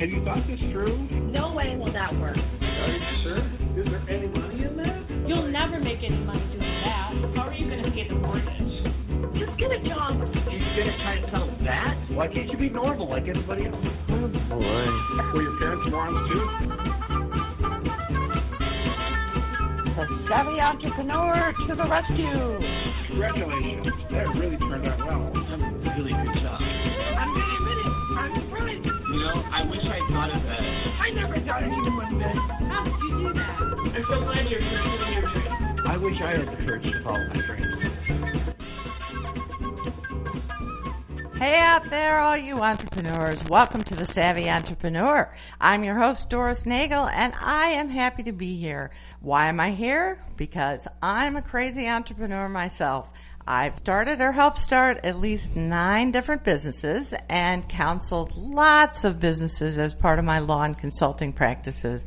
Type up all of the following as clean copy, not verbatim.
Have you thought this through? No way will that work. Are you sure? Is there any money in that? You'll never make any money doing that. How are you going to pay the mortgage? Just get a job. You're going to try and sell that? Why can't you be normal like everybody else? Oh, boy. Were your parents morons too? The savvy entrepreneur to the rescue. Congratulations. That really turned out well. Really good job. I'm going to admit it. I'm surprised. You know, I wish I thought of that. I never thought anyone would bet. How did you do that? I'm so glad you're pursuing your dream. I wish I had the courage to follow my dreams. Hey out there, all you entrepreneurs. Welcome to the Savvy Entrepreneur. I'm your host, Doris Nagel, and I am happy to be here. Why am I here? Because I'm a crazy entrepreneur myself. I've started or helped start at least 9 different businesses and counseled lots of businesses as part of my law and consulting practices.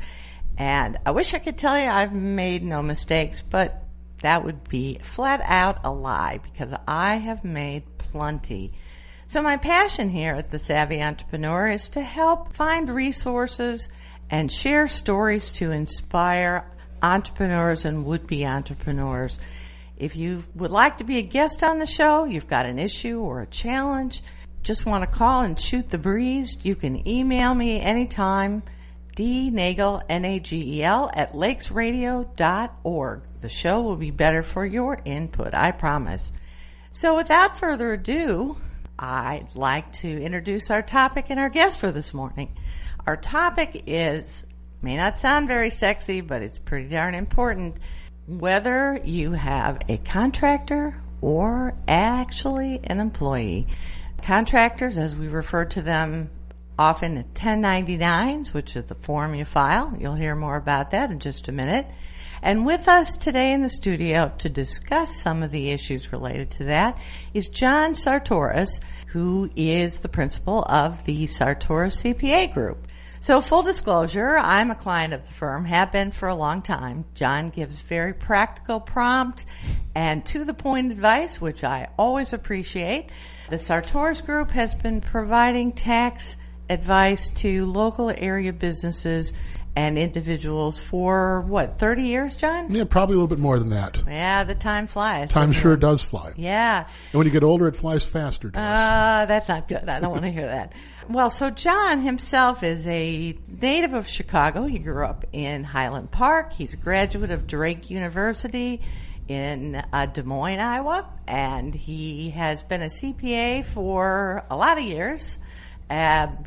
And I wish I could tell you I've made no mistakes, but that would be flat out a lie because I have made plenty. So my passion here at the Savvy Entrepreneur is to help find resources and share stories to inspire entrepreneurs and would-be entrepreneurs. If you would like to be a guest on the show, you've got an issue or a challenge, just want to call and shoot the breeze, you can email me anytime, dnagel, N-A-G-E-L, at lakesradio.org. The show will be better for your input, I promise. So without further ado, I'd like to introduce our topic and our guest for this morning. Our topic may not sound very sexy, but it's pretty darn important. Whether you have a contractor or actually an employee. Contractors, as we refer to them often, 1099s, which is the form you file. You'll hear more about that in just a minute. And with us today in the studio to discuss some of the issues related to that is John Sartoris, who is the principal of the Sartoris CPA Group. So full disclosure, I'm a client of the firm, have been for a long time. John gives very practical, prompt, and to-the-point advice, which I always appreciate. The Sartoris Group has been providing tax advice to local area businesses and individuals for, 30 years, John? Yeah, probably a little bit more than that. Yeah, the time flies. Time sure does fly. Yeah. And when you get older, it flies faster, Doris. That's not good. I don't want to hear that. Well, so John himself is a native of Chicago. He grew up in Highland Park. He's a graduate of Drake University in Des Moines, Iowa. And he has been a CPA for a lot of years.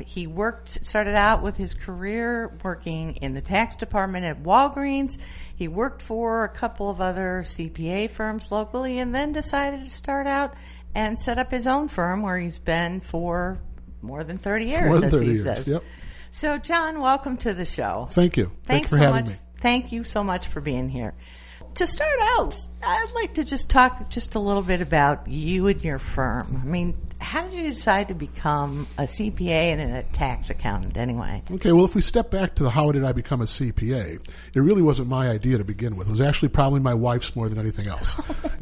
He started out with his career working in the tax department at Walgreens. He worked for a couple of other CPA firms locally and then decided to start out and set up his own firm where he's been for more than 30 years, more than as 30 he years, says. Yep. So, John, welcome to the show. Thank you. Thanks for so having much. me. Thank you so much for being here. To start out, I'd like to just talk just a little bit about you and your firm. I mean, how did you decide to become a CPA and a tax accountant anyway? Okay, well, if we step back to how did I become a CPA, it really wasn't my idea to begin with. It was actually probably my wife's more than anything else.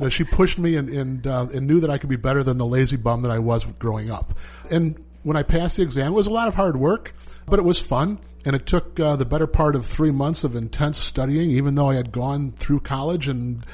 She pushed me and knew that I could be better than the lazy bum that I was growing up. And when I passed the exam, it was a lot of hard work, but it was fun. And it took the better part of 3 months of intense studying, even though I had gone through college and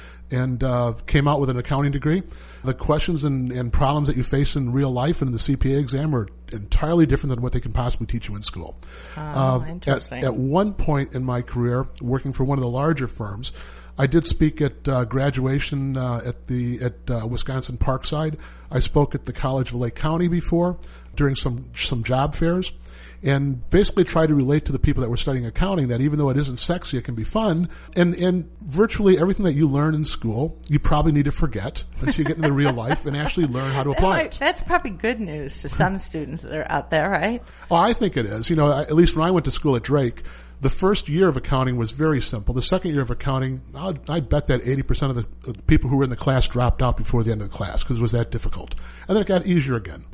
came out with an accounting degree. The questions and problems that you face in real life and in the CPA exam are entirely different than what they can possibly teach you in school. Interesting. At one point in my career, working for one of the larger firms, I did speak at graduation at Wisconsin Parkside. I spoke at the College of Lake County before during some job fairs. And basically try to relate to the people that were studying accounting that even though it isn't sexy, it can be fun. And virtually everything that you learn in school, you probably need to forget until you get into real life and actually learn how to apply it. That's probably good news to some students that are out there, right? Oh, I think it is. At least when I went to school at Drake, the first year of accounting was very simple. The second year of accounting, I'd bet that 80% of the people who were in the class dropped out before the end of the class because it was that difficult. And then it got easier again.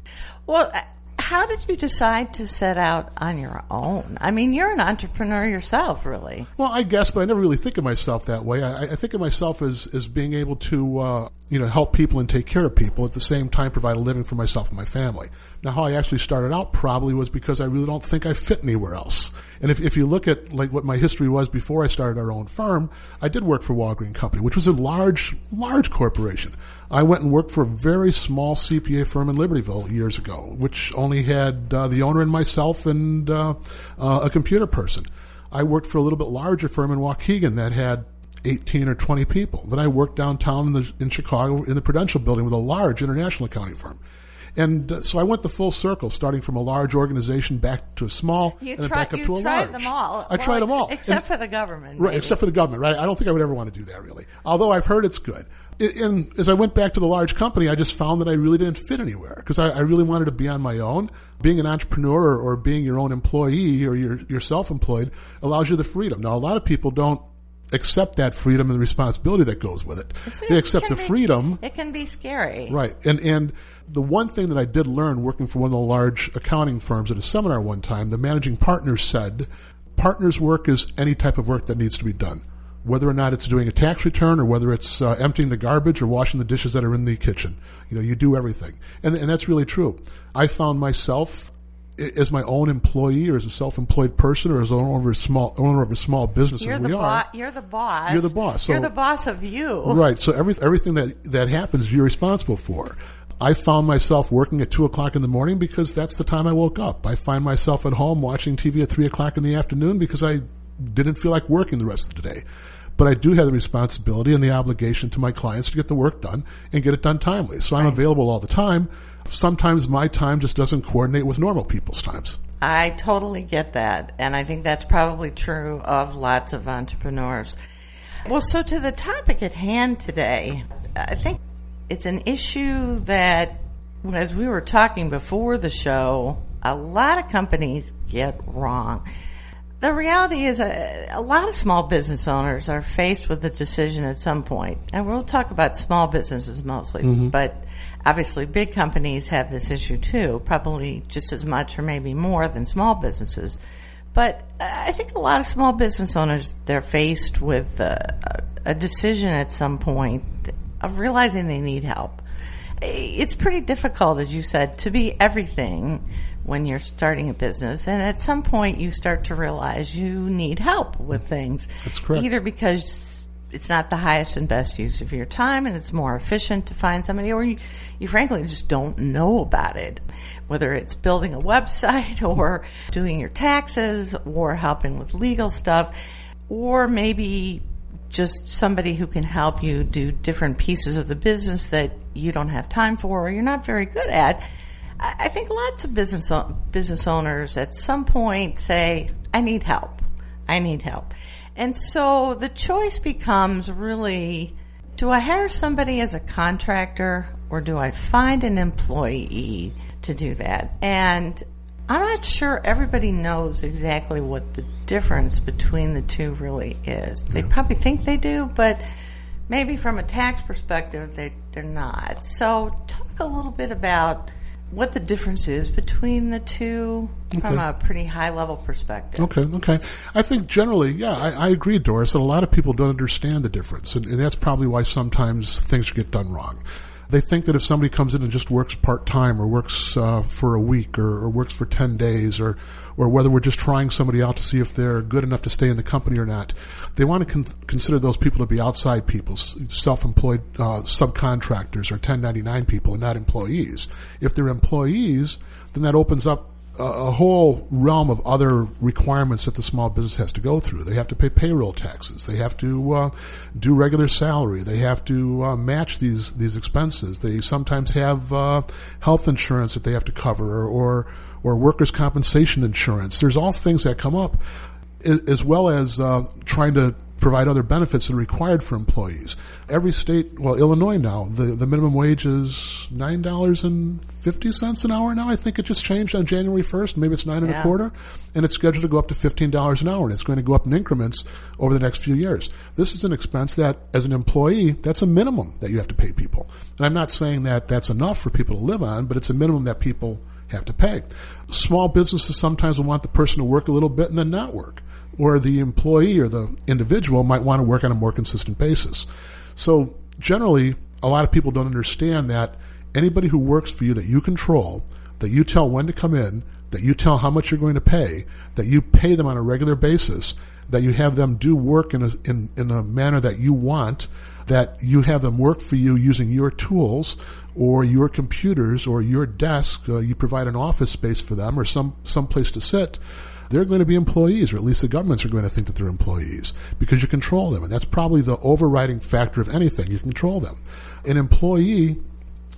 Well, How did you decide to set out on your own? I mean, you're an entrepreneur yourself, really. Well, I guess, but I never really think of myself that way. I think of myself as being able to, help people and take care of people, at the same time provide a living for myself and my family. Now, how I actually started out probably was because I really don't think I fit anywhere else. And if you look at like what my history was before I started our own firm, I did work for Walgreen Company, which was a large corporation. I went and worked for a very small CPA firm in Libertyville years ago, which only had the owner and myself and a computer person. I worked for a little bit larger firm in Waukegan that had 18 or 20 people. Then I worked downtown in Chicago in the Prudential Building with a large international accounting firm. And so I went the full circle, starting from a large organization back to a small, and then back up to a large. You tried them all. I tried them all. Except for the government. Right, except for the government, right? I don't think I would ever want to do that, really. Although I've heard it's good. And as I went back to the large company, I just found that I really didn't fit anywhere because I really wanted to be on my own. Being an entrepreneur or being your own employee or you're self-employed allows you the freedom. Now, a lot of people don't accept that freedom and the responsibility that goes with it. They accept the freedom. It can be scary. Right. And the one thing that I did learn working for one of the large accounting firms at a seminar one time, the managing partner said, partners' work is any type of work that needs to be done. Whether or not it's doing a tax return or whether it's emptying the garbage or washing the dishes that are in the kitchen. You do everything. And that's really true. I found myself as my own employee or as a self-employed person or as owner of a small business. You're the boss. You're the boss. You're the boss. So, you're the boss of you. Right. So everything that happens, you're responsible for. I found myself working at 2:00 in the morning because that's the time I woke up. I find myself at home watching TV at 3:00 in the afternoon because I didn't feel like working the rest of the day. But I do have the responsibility and the obligation to my clients to get the work done and get it done timely. So I'm available all the time. Sometimes my time just doesn't coordinate with normal people's times. I totally get that. And I think that's probably true of lots of entrepreneurs. Well, so to the topic at hand today, I think it's an issue that, as we were talking before the show, a lot of companies get wrong. The reality is a lot of small business owners are faced with a decision at some point. And we'll talk about small businesses mostly, but obviously big companies have this issue too, probably just as much or maybe more than small businesses. But I think a lot of small business owners, they're faced with a decision at some point of realizing they need help. It's pretty difficult, as you said, to be everything when you're starting a business. And at some point you start to realize you need help with things. That's correct. Either because it's not the highest and best use of your time and it's more efficient to find somebody, or you frankly just don't know about it. Whether it's building a website or doing your taxes or helping with legal stuff, or maybe just somebody who can help you do different pieces of the business that you don't have time for or you're not very good at. I think lots of business owners at some point say, I need help. And so the choice becomes really, do I hire somebody as a contractor or do I find an employee to do that? And I'm not sure everybody knows exactly what the difference between the two really is. They probably think they do, but maybe from a tax perspective, they're not. So talk a little bit about what the difference is between the two from a pretty high-level perspective. Okay. I think generally, I agree, Doris, that a lot of people don't understand the difference, and that's probably why sometimes things get done wrong. They think that if somebody comes in and just works part-time or works for a week or works for 10 days or whether we're just trying somebody out to see if they're good enough to stay in the company or not, they want to consider those people to be outside people, self-employed subcontractors or 1099 people and not employees. If they're employees, then that opens up a whole realm of other requirements that the small business has to go through. They have to pay payroll taxes. They have to do regular salary. They have to match these expenses. They sometimes have health insurance that they have to cover or workers' compensation insurance. There's all things that come up, as well as trying to provide other benefits that are required for employees. Every state, Illinois now, the minimum wage is $9.50 an hour now. I think it just changed on January 1st. Maybe it's $9.25, and it's scheduled to go up to $15 an hour, and it's going to go up in increments over the next few years. This is an expense that, as an employee, that's a minimum that you have to pay people. And I'm not saying that that's enough for people to live on, but it's a minimum that people have to pay. Small businesses sometimes will want the person to work a little bit and then not work. Or the employee or the individual might want to work on a more consistent basis. So generally, a lot of people don't understand that anybody who works for you that you control, that you tell when to come in, that you tell how much you're going to pay, that you pay them on a regular basis, that you have them do work in a manner that you want, that you have them work for you using your tools or your computers or your desk, you provide an office space for them or some place to sit, they're going to be employees, or at least the governments are going to think that they're employees because you control them. And that's probably the overriding factor of anything. You control them. An employee,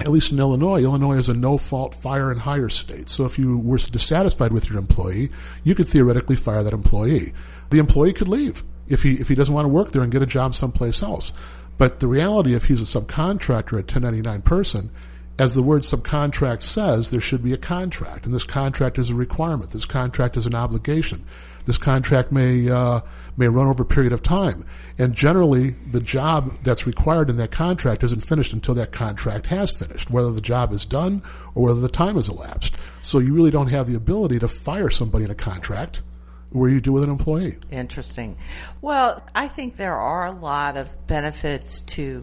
at least in Illinois is a no-fault fire and hire state. So if you were dissatisfied with your employee, you could theoretically fire that employee. The employee could leave if he doesn't want to work there and get a job someplace else. But the reality, if he's a subcontractor, a 1099 person, as the word subcontract says, there should be a contract, and this contract is a requirement. This contract is an obligation. This contract may run over a period of time, and generally the job that's required in that contract isn't finished until that contract has finished, whether the job is done or whether the time has elapsed. So you really don't have the ability to fire somebody in a contract where you do with an employee. Interesting. Well, I think there are a lot of benefits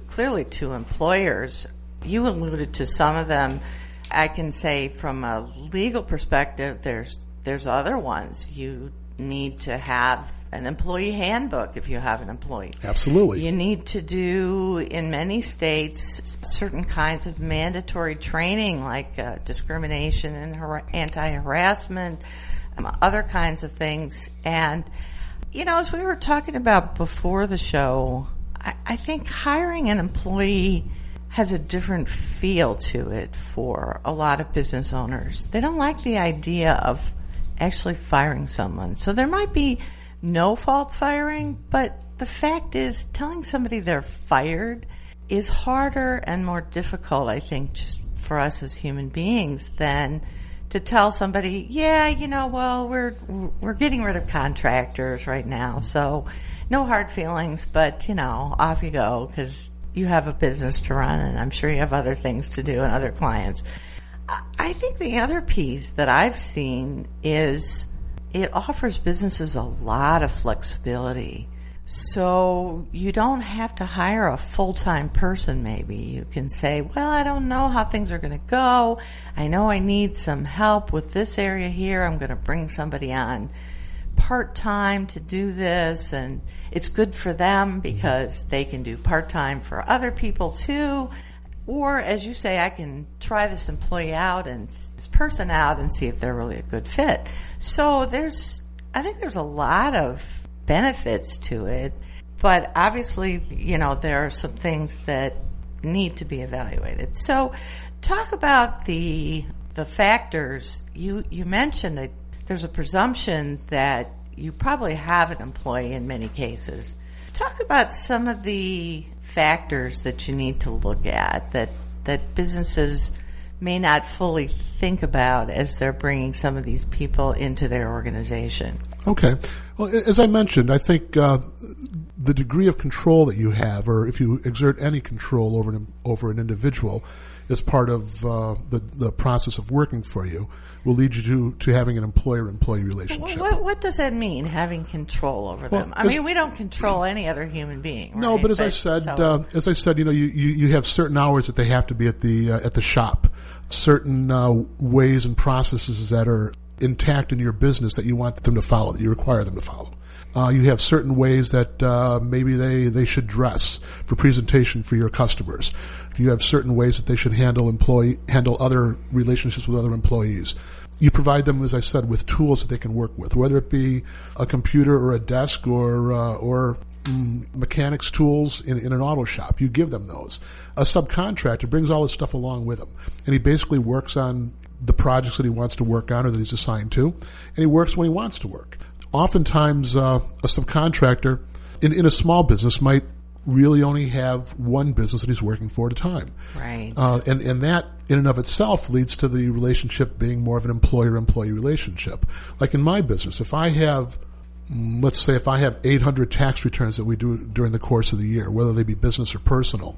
clearly to employers. You alluded to some of them. I can say from a legal perspective, there's other ones. You need to have an employee handbook if you have an employee. Absolutely. You need to do, in many states, certain kinds of mandatory training like discrimination and anti-harassment, other kinds of things. And, as we were talking about before the show, I think hiring an employee has a different feel to it for a lot of business owners. They don't like the idea of actually firing someone. So there might be no fault firing, but the fact is telling somebody they're fired is harder and more difficult, I think, just for us as human beings than to tell somebody, we're getting rid of contractors right now, so no hard feelings, but, off you go, because you have a business to run, and I'm sure you have other things to do and other clients. I think the other piece that I've seen is it offers businesses a lot of flexibility. So you don't have to hire a full-time person maybe. You can say, well, I don't know how things are going to go. I know I need some help with this area here. I'm going to bring somebody on part-time to do this, and it's good for them because they can do part-time for other people too. Or, as you say, I can try this employee out and this person out and see if they're really a good fit. So I think there's a lot of benefits to it, but obviously, there are some things that need to be evaluated. So talk about the factors. You mentioned that there's a presumption that you probably have an employee in many cases. Talk about some of the factors that you need to look at that businesses may not fully think about as they're bringing some of these people into their organization. Okay. Well, as I mentioned, I think the degree of control that you have, or if you exert any control over an individual as part of the process of working for you, will lead you to having an employer-employee relationship. What does that mean, having control over them? I mean, we don't control any other human being, right? No, but as I said, you have certain hours that they have to be at the shop, certain ways and processes that are intact in your business that you want them to follow, that you require them to follow. You have certain ways that maybe they should dress for presentation for your customers. You have certain ways that they should handle other relationships with other employees. You provide them, as I said, with tools that they can work with, whether it be a computer or a desk or mechanics tools in an auto shop. You give them those. A subcontractor brings all this stuff along with him, and he basically works on the projects that he wants to work on or that he's assigned to, and he works when he wants to work. Oftentimes, a subcontractor in a small business might really only have one business that he's working for at a time. Right. And that in and of itself leads to the relationship being more of an employer-employee relationship. Like in my business, if I have, let's say if I have 800 tax returns that we do during the course of the year, whether they be business or personal,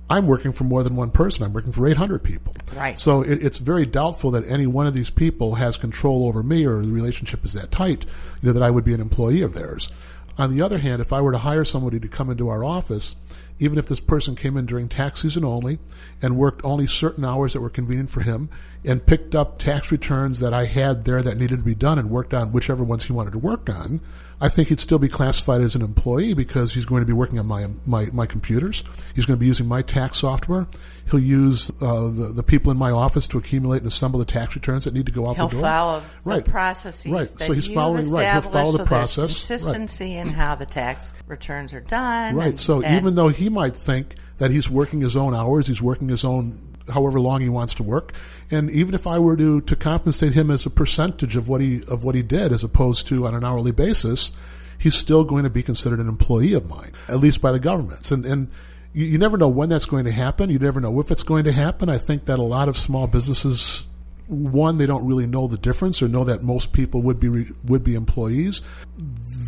I'm working for more than one person. I'm working for 800 people. Right. So it's very doubtful that any one of these people has control over me, or the relationship is that tight, that I would be an employee of theirs. On the other hand, if I were to hire somebody to come into our office, even if this person came in during tax season only and worked only certain hours that were convenient for him and picked up tax returns that I had there that needed to be done and worked on whichever ones he wanted to work on, I think he'd still be classified as an employee because he's going to be working on my computers. He's going to be using my tax software. He'll use the people in my office to accumulate and assemble the tax returns that need to go out the door. He'll follow right. the processes right. that so he's following right. He'll follow the process. Consistency in how the tax returns are done. Right. So even though he might think that he's working his own hours, he's working his own however long he wants to work, and even if I were to compensate him as a percentage of what he did as opposed to on an hourly basis, he's still going to be considered an employee of mine, at least by the governments. And you never know when that's going to happen. You never know if it's going to happen. I think that a lot of small businesses, one, they don't really know the difference or know that most people would be employees.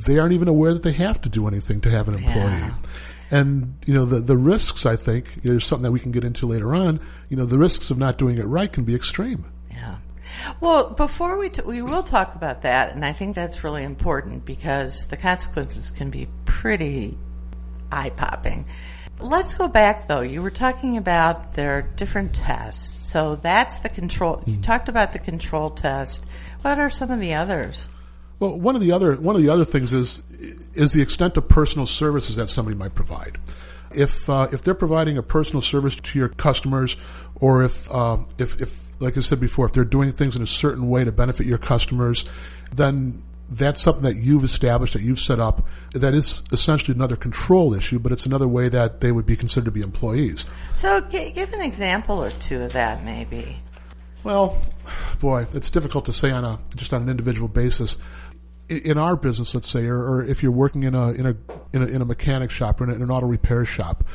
They aren't even aware that they have to do anything to have an employee. Yeah. And, the risks, I think, there's something that we can get into later on, the risks of not doing it right can be extreme. Yeah. Well, before we will talk about that, and I think that's really important because the consequences can be pretty eye-popping. Let's go back, though. You were talking about their different tests. So that's the control. You talked about the control test. What are some of the others? Well, one of the other things is the extent of personal services that somebody might provide. If they're providing a personal service to your customers, or if like I said before, if they're doing things in a certain way to benefit your customers, then that's something that you've established, that you've set up. That is essentially another control issue, but it's another way that they would be considered to be employees. So give an example or two of that, maybe. Well, boy, it's difficult to say on an individual basis. In our business, let's say, or if you're working in a mechanic shop or in an auto repair shop,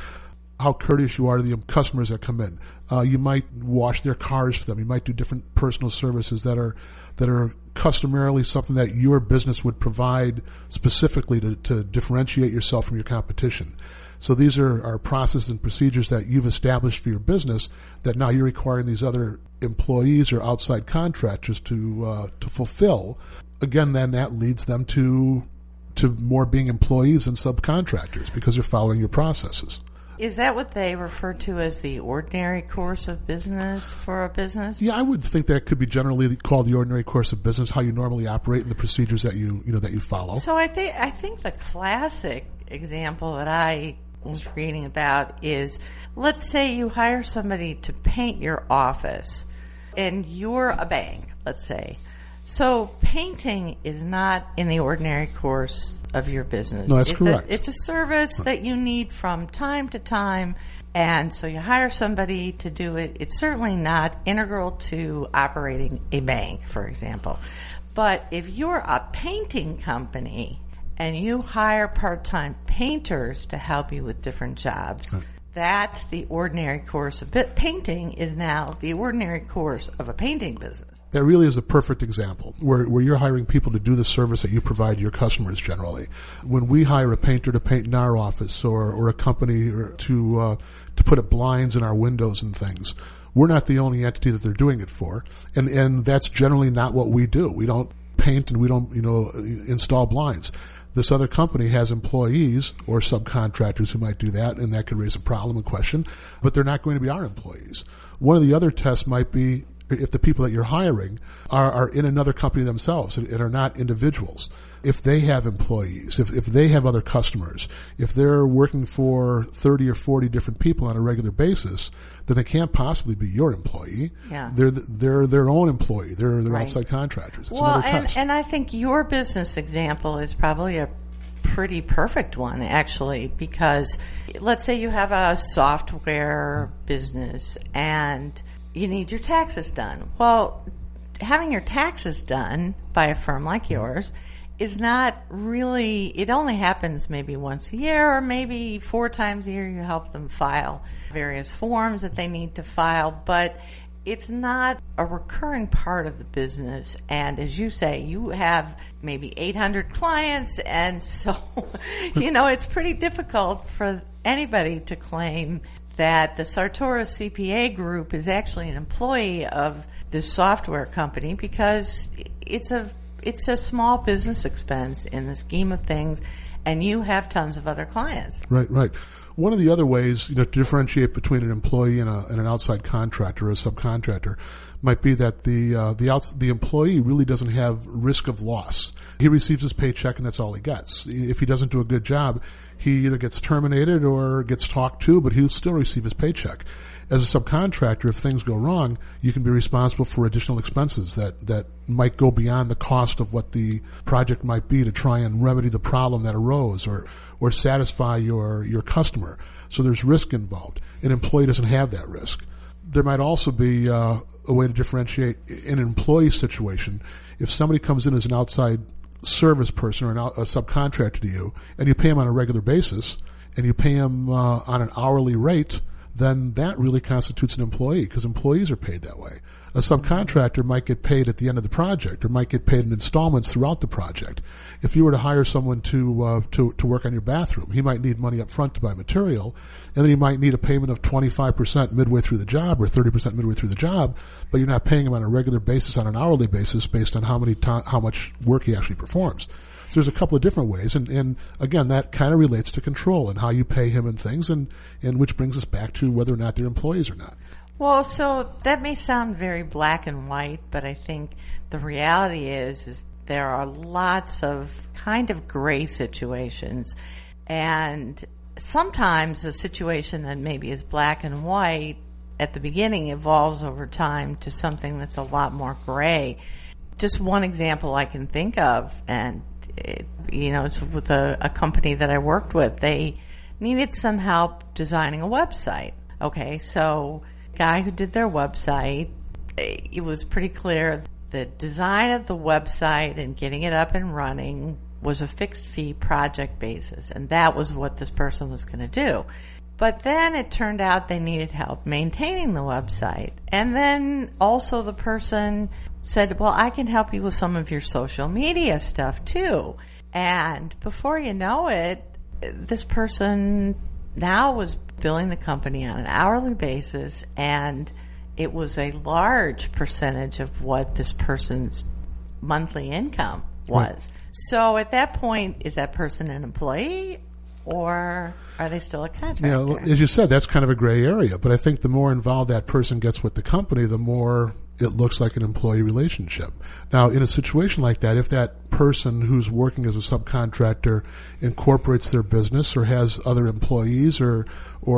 how courteous you are to the customers that come in. You might wash their cars for them. You might do different personal services that are customarily something that your business would provide specifically to differentiate yourself from your competition. So these are processes and procedures that you've established for your business that now you're requiring these other employees or outside contractors to fulfill. Again, then that leads them to more being employees and subcontractors because they're following your processes. Is that what they refer to as the ordinary course of business for a business? Yeah, I would think that could be generally called the ordinary course of business, how you normally operate and the procedures that you follow. So I think the classic example that I was reading about is, let's say you hire somebody to paint your office and you're a bank, let's say. So painting is not in the ordinary course of your business. No, that's correct. It's a service that you need from time to time, and so you hire somebody to do it. It's certainly not integral to operating a bank, for example. But if you're a painting company and you hire part-time painters to help you with different jobs, that's the ordinary course of painting is now the ordinary course of a painting business. That really is a perfect example where you're hiring people to do the service that you provide to your customers generally. When we hire a painter to paint in our office or a company to put up blinds in our windows and things, we're not the only entity that they're doing it for. And that's generally not what we do. We don't paint and we don't, install blinds. This other company has employees or subcontractors who might do that, and that could raise a problem and question, but they're not going to be our employees. One of the other tests might be if the people that you're hiring are in another company themselves and are not individuals. If they have employees, if they have other customers, if they're working for 30 or 40 different people on a regular basis, then they can't possibly be your employee. Yeah. They're their own employee. They're right. outside contractors. It's well, another test. And I think your business example is probably a pretty perfect one, actually, because let's say you have a software business and you need your taxes done. Well, having your taxes done by a firm like yours is not really, it only happens maybe once a year or maybe 4 times a year. You help them file various forms that they need to file, but it's not a recurring part of the business. And as you say, you have maybe 800 clients, and so, it's pretty difficult for anybody to claim that the Sartoris CPA Group is actually an employee of this software company because it's a small business expense in the scheme of things, and you have tons of other clients. Right. One of the other ways, to differentiate between an employee and an outside contractor or a subcontractor might be that the employee really doesn't have risk of loss. He receives his paycheck and that's all he gets. If he doesn't do a good job, he either gets terminated or gets talked to, but he'll still receive his paycheck. As a subcontractor, if things go wrong, you can be responsible for additional expenses that might go beyond the cost of what the project might be to try and remedy the problem that arose or satisfy your customer. So there's risk involved. An employee doesn't have that risk. There might also be a way to differentiate in an employee situation. If somebody comes in as an outside service person or a subcontractor to you, and you pay them on a regular basis, and you pay them on an hourly rate, then that really constitutes an employee because employees are paid that way. A subcontractor might get paid at the end of the project or might get paid in installments throughout the project. If you were to hire someone to work on your bathroom, he might need money up front to buy material, and then he might need a payment of 25% midway through the job or 30% midway through the job, but you're not paying him on a regular basis, on an hourly basis based on how much work he actually performs. So there's a couple of different ways, and again, that kind of relates to control and how you pay him and things, and which brings us back to whether or not they're employees or not. Well, so that may sound very black and white, but I think the reality is there are lots of kind of gray situations, and sometimes a situation that maybe is black and white at the beginning evolves over time to something that's a lot more gray. Just one example I can think of, and it's with a company that I worked with. They needed some help designing a website. Okay, so guy who did their website, it was pretty clear the design of the website and getting it up and running was a fixed fee project basis, and that was what this person was going to do. But then it turned out they needed help maintaining the website. And then also the person said, well, I can help you with some of your social media stuff too. And before you know it, this person now was billing the company on an hourly basis, and it was a large percentage of what this person's monthly income was. Right. So at that point, is that person an employee, or are they still a contractor? Yeah, well, as you said, that's kind of a gray area. But I think the more involved that person gets with the company, the more it looks like an employee relationship. Now, in a situation like that, if that person who's working as a subcontractor incorporates their business or has other employees or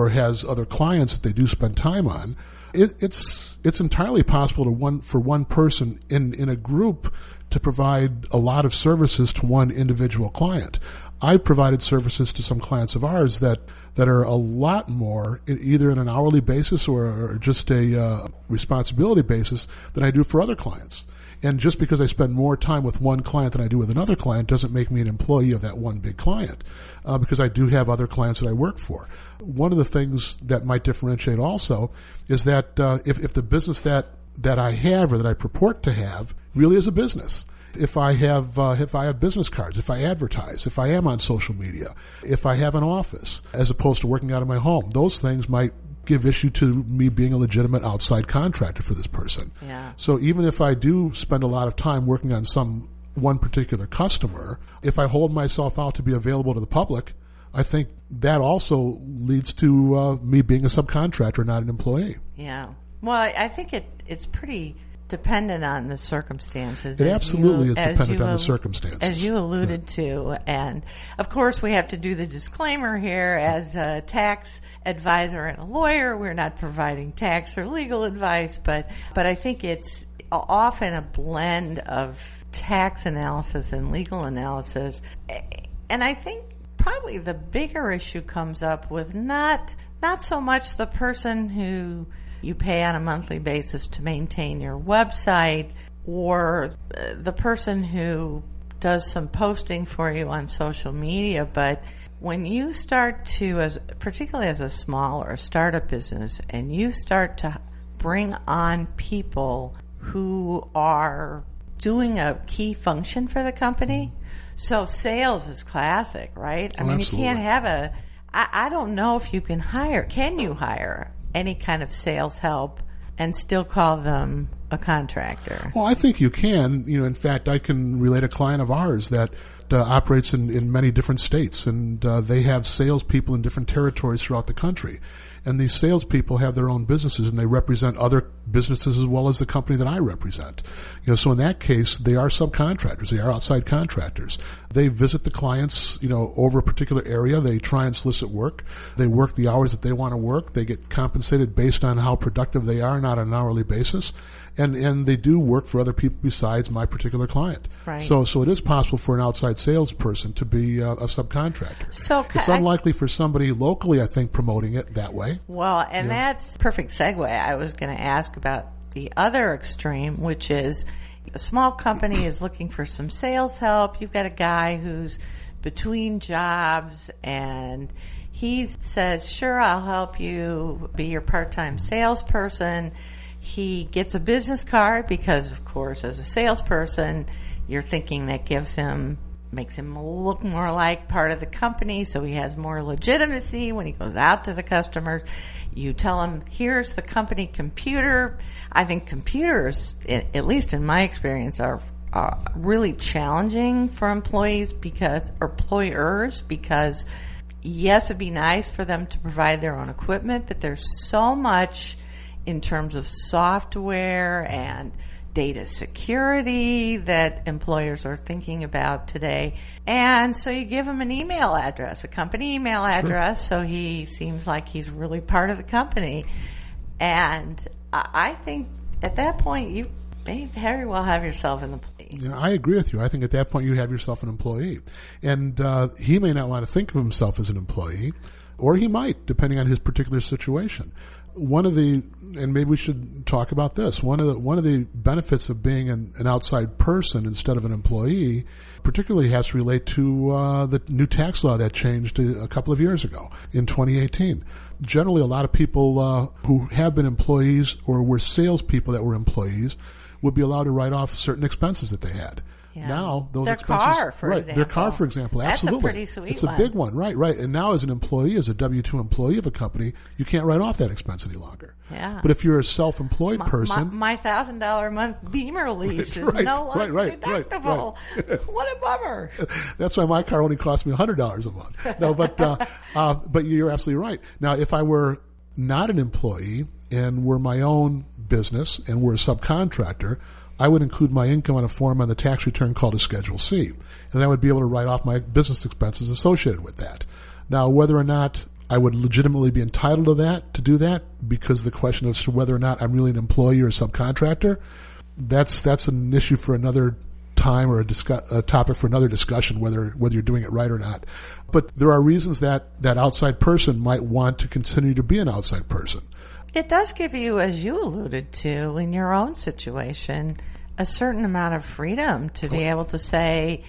has other clients that they do spend time on, it's entirely possible for one person in a group to provide a lot of services to one individual client. I've provided services to some clients of ours that are a lot more, either in an hourly basis or just a responsibility basis, than I do for other clients. And just because I spend more time with one client than I do with another client doesn't make me an employee of that one big client, because I do have other clients that I work for. One of the things that might differentiate also is that if the business that I have or that I purport to have really is a business. If I have business cards, if I advertise, if I am on social media, if I have an office, as opposed to working out of my home, those things might give issue to me being a legitimate outside contractor for this person. Yeah. So even if I do spend a lot of time working on one particular customer, if I hold myself out to be available to the public, I think that also leads to me being a subcontractor, not an employee. Yeah. Well, I think it's pretty dependent on the circumstances. It absolutely is dependent on the circumstances. As you alluded to. And, of course, we have to do the disclaimer here. As a tax advisor and a lawyer, we're not providing tax or legal advice, but I think it's often a blend of tax analysis and legal analysis. And I think probably the bigger issue comes up with not so much the person who you pay on a monthly basis to maintain your website, or the person who does some posting for you on social media. But when you start to, particularly as a small or a startup business, and you start to bring on people who are doing a key function for the company, so sales is classic, right? I mean, absolutely. You can't have I don't know if you can you hire any kind of sales help and still call them a contractor? Well, I think you can. In fact, I can relate a client of ours that operates in many different states, and they have salespeople in different territories throughout the country. And these salespeople have their own businesses, and they represent other businesses as well as the company that I represent. So in that case, they are subcontractors. They are outside contractors. They visit the clients, over a particular area. They try and solicit work. They work the hours that they want to work. They get compensated based on how productive they are, not on an hourly basis. And they do work for other people besides my particular client. Right. So it is possible for an outside salesperson to be a subcontractor. So it's unlikely for somebody locally, I think, promoting it that way. Well, and that's perfect segue. I was going to ask about the other extreme, which is a small company is looking for some sales help. You've got a guy who's between jobs and he says, sure, I'll help you be your part-time salesperson. He gets a business card because, of course, as a salesperson, you're thinking that makes him look more like part of the company, so he has more legitimacy when he goes out to the customers. You tell him, here's the company computer. I think computers, at least in my experience, are really challenging for employers because yes, it'd be nice for them to provide their own equipment, but there's so much in terms of software and data security that employers are thinking about today. And so you give him an email address, a company email address, so he seems like he's really part of the company. And I think at that point you may very well have yourself an employee. Yeah, I agree with you. I think at that point you have yourself an employee. And he may not want to think of himself as an employee, or he might, depending on his particular situation. And maybe we should talk about this. One of the benefits of being an outside person instead of an employee, particularly has to relate to the new tax law that changed a couple of years ago in 2018. Generally, a lot of people who have been employees or were salespeople that were employees would be allowed to write off certain expenses that they had. Yeah. Now those their expenses, car, for example. Their car, for example, absolutely. That's a pretty sweet It's a big one, right. And now as an employee, as a W-2 employee of a company, you can't write off that expense any longer. Yeah. But if you're a self-employed person, my $1,000 a month Beamer lease is no longer deductible. Right. What a bummer. That's why my car only costs me $100 a month. No, but you're absolutely right. Now, if I were not an employee and were my own business and were a subcontractor, I would include my income on a form on the tax return called a Schedule C. And then I would be able to write off my business expenses associated with that. Now, whether or not I would legitimately be entitled to do that, because the question of whether or not I'm really an employee or a subcontractor, that's an issue for another time or a topic for another discussion, whether you're doing it right or not. But there are reasons that outside person might want to continue to be an outside person. It does give you, as you alluded to in your own situation, a certain amount of freedom to be able to say,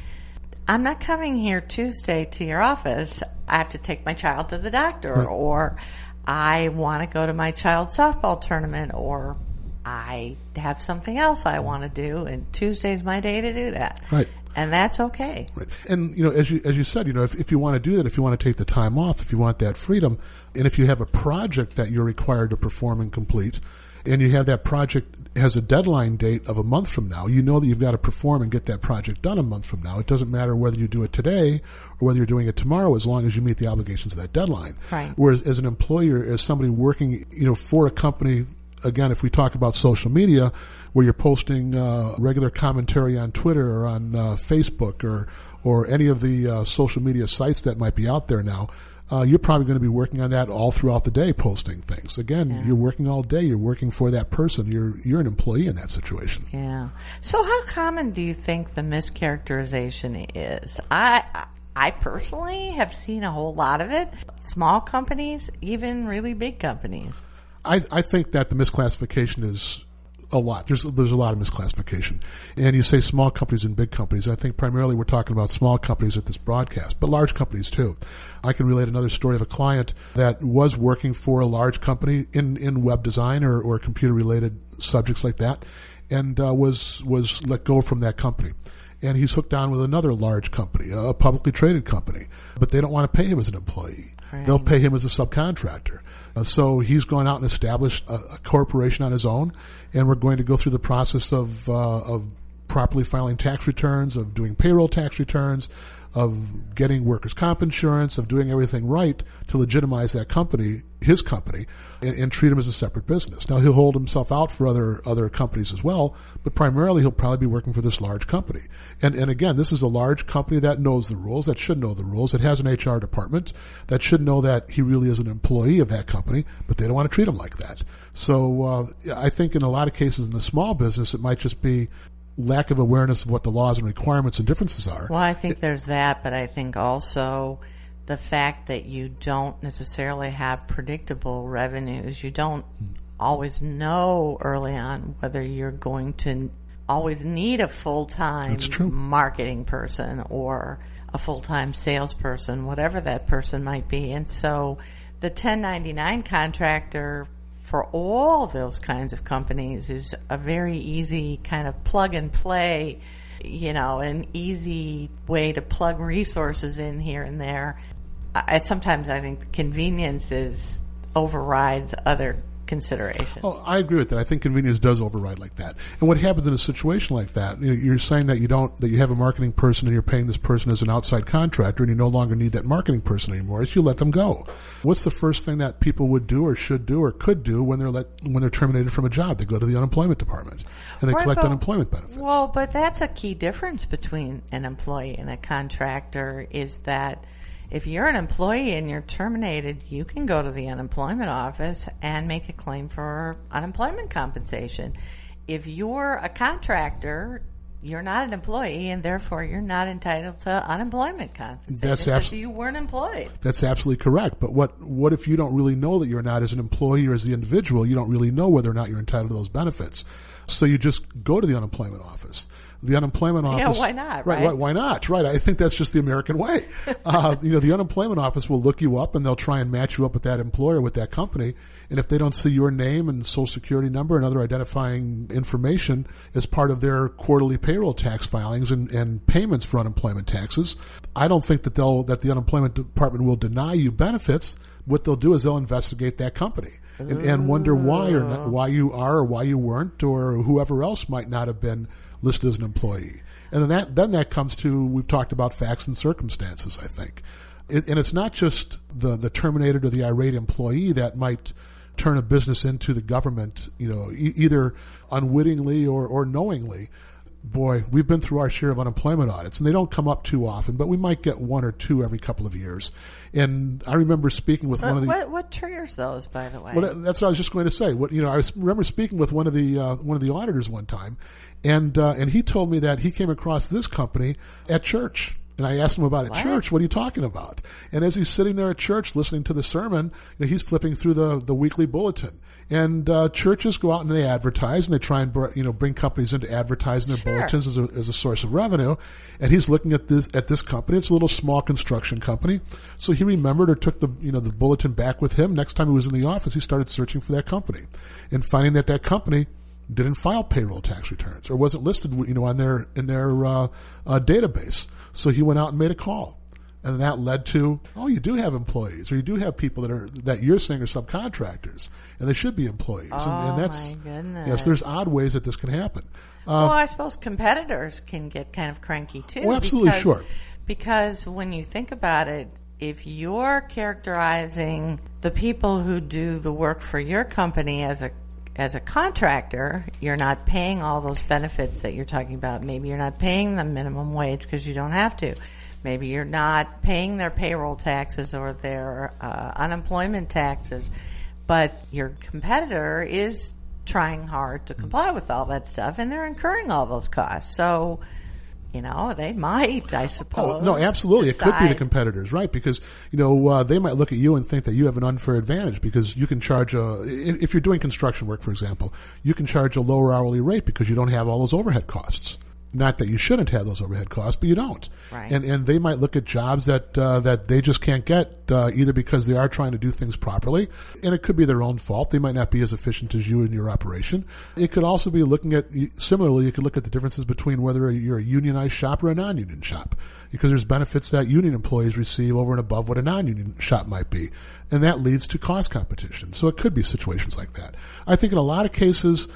I'm not coming here Tuesday to your office. I have to take my child to the doctor, right. Or I want to go to my child's softball tournament, or I have something else I want to do, and Tuesday's my day to do that. Right. And that's okay. Right. And, as you said, if you want to do that, if you want to take the time off, if you want that freedom, and if you have a project that you're required to perform and complete, and you have that project has a deadline date of a month from now, you know that you've got to perform and get that project done a month from now. It doesn't matter whether you do it today or whether you're doing it tomorrow, as long as you meet the obligations of that deadline. Right. Whereas as an employer, as somebody working, for a company, again, if we talk about social media, where you're posting regular commentary on Twitter or on Facebook or any of the social media sites that might be out there now, you're probably going to be working on that all throughout the day, posting things. Again, You're working all day. You're working for that person. You're an employee in that situation. Yeah. So how common do you think the mischaracterization is? I personally have seen a whole lot of it. Small companies, even really big companies. I think that the misclassification is a lot. There's a lot of misclassification. And you say small companies and big companies. I think primarily we're talking about small companies at this broadcast, but large companies too. I can relate another story of a client that was working for a large company in web design or computer related subjects like that, and was let go from that company. and he's hooked on with another large company, a publicly traded company, but they don't want to pay him as an employee. Right. They'll pay him as a subcontractor. So he's gone out and established a corporation on his own, and we're going to go through the process of properly filing tax returns, of doing payroll tax returns, of getting workers' comp insurance, of doing everything right to legitimize that company, his company, and treat him as a separate business. Now, he'll hold himself out for other companies as well, but primarily he'll probably be working for this large company. And again, this is a large company that knows the rules, that should know the rules. It has an HR department that should know that he really is an employee of that company, but they don't want to treat him like that. So I think in a lot of cases in the small business, it might just be lack of awareness of what the laws and requirements and differences are. Well, I think there's that, but I think also the fact that you don't necessarily have predictable revenues. You don't always know early on whether you're going to always need a full-time marketing person or a full-time salesperson, whatever that person might be. And so the 1099 contractor for all those kinds of companies is a very easy kind of plug and play, an easy way to plug resources in here and there. Sometimes I think convenience overrides other considerations. Oh, I agree with that. I think convenience does override like that. And what happens in a situation like that, you're saying that you have a marketing person and you're paying this person as an outside contractor and you no longer need that marketing person anymore, is you let them go. What's the first thing that people would do or should do or could do when they're terminated from a job? They go to the unemployment department and they collect unemployment benefits. Well, but that's a key difference between an employee and a contractor, is that if you're an employee and you're terminated, you can go to the unemployment office and make a claim for unemployment compensation. If you're a contractor, you're not an employee, and therefore you're not entitled to unemployment compensation because you weren't employed. That's absolutely correct. But what if you don't really know that you're not, as an employee or as the individual, you don't really know whether or not you're entitled to those benefits? So you just go to the unemployment office. The unemployment office. Yeah, why not? Right? Why not? Right. I think that's just the American way. The unemployment office will look you up and they'll try and match you up with that employer, with that company. And if they don't see your name and social security number and other identifying information as part of their quarterly payroll tax filings and payments for unemployment taxes, I don't think that the unemployment department will deny you benefits. What they'll do is they'll investigate that company and wonder why you are or why you weren't, or whoever else might not have been listed as an employee. And then that comes to, we've talked about facts and circumstances, I think. And it's not just the terminated or the irate employee that might turn a business into the government, either unwittingly or knowingly. Boy, we've been through our share of unemployment audits, and they don't come up too often, but we might get one or two every couple of years. And I remember speaking with one of the... What triggers those, by the way? Well, that's what I was just going to say. I remember speaking with one of the auditors one time, and he told me that he came across this company at church. And I asked him about at church, what are you talking about? And as he's sitting there at church listening to the sermon, he's flipping through the weekly bulletin. And churches go out and they advertise, and they try and bring companies into advertising their bulletins as a source of revenue. And he's looking at this company. It's a little small construction company. So he remembered, or took the bulletin back with him. Next time he was in the office, he started searching for that company and finding that company didn't file payroll tax returns or wasn't listed, on their database. So he went out and made a call, and that led to, you do have employees, or you do have people that you're saying are subcontractors, and they should be employees. And that's, my goodness. Yes, there's odd ways that this can happen. Well, I suppose competitors can get kind of cranky too. Oh, absolutely, sure. Because when you think about it, if you're characterizing the people who do the work for your company as a contractor, you're not paying all those benefits that you're talking about. Maybe you're not paying them minimum wage because you don't have to. Maybe you're not paying their payroll taxes or their unemployment taxes, but your competitor is trying hard to comply with all that stuff, and they're incurring all those costs. So, they might, I suppose. Oh, no, absolutely. It could be the competitors, right? Because, they might look at you and think that you have an unfair advantage because you can charge if you're doing construction work, for example, you can charge a lower hourly rate because you don't have all those overhead costs. Not that you shouldn't have those overhead costs, but you don't. Right. And they might look at jobs that they just can't get, either because they are trying to do things properly, and it could be their own fault. They might not be as efficient as you in your operation. It could also be looking at, similarly, you could look at the differences between whether you're a unionized shop or a non-union shop, because there's benefits that union employees receive over and above what a non-union shop might be. And that leads to cost competition. So it could be situations like that. I think in a lot of cases,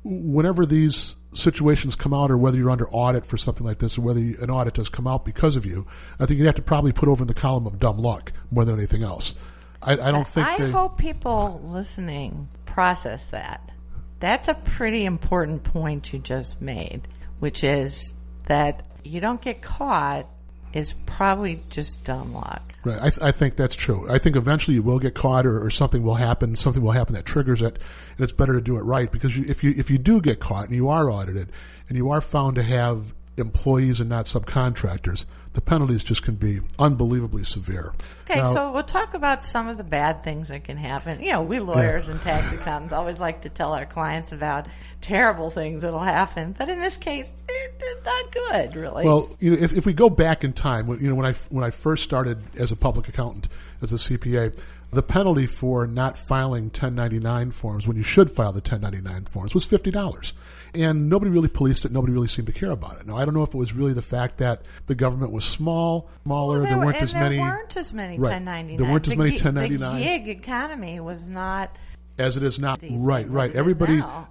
whenever these situations come out, or whether you're under audit for something like this, or whether an audit does come out because of you, I think you have to probably put over in the column of dumb luck more than anything else. I don't think I hope people listening process that. That's a pretty important point you just made, which is that you don't get caught is probably just dumb luck. Right. I think that's true. I think eventually you will get caught, or something will happen that triggers it, and it's better to do it right, because if you do get caught and you are audited and you are found to have employees and not subcontractors, the penalties just can be unbelievably severe. Okay, now, so we'll talk about some of the bad things that can happen. You know, we lawyers and tax accountants always like to tell our clients about terrible things that'll happen, but in this case, they're not good, really. Well, if we go back in time, when I first started as a public accountant, as a CPA, the penalty for not filing 1099 forms when you should file the 1099 forms was $50. And nobody really policed it. Nobody really seemed to care about it. Now, I don't know if it was really the fact that the government was smaller. There weren't as many 1099s. There weren't as many 1099s. The gig economy was not as it is now. Right.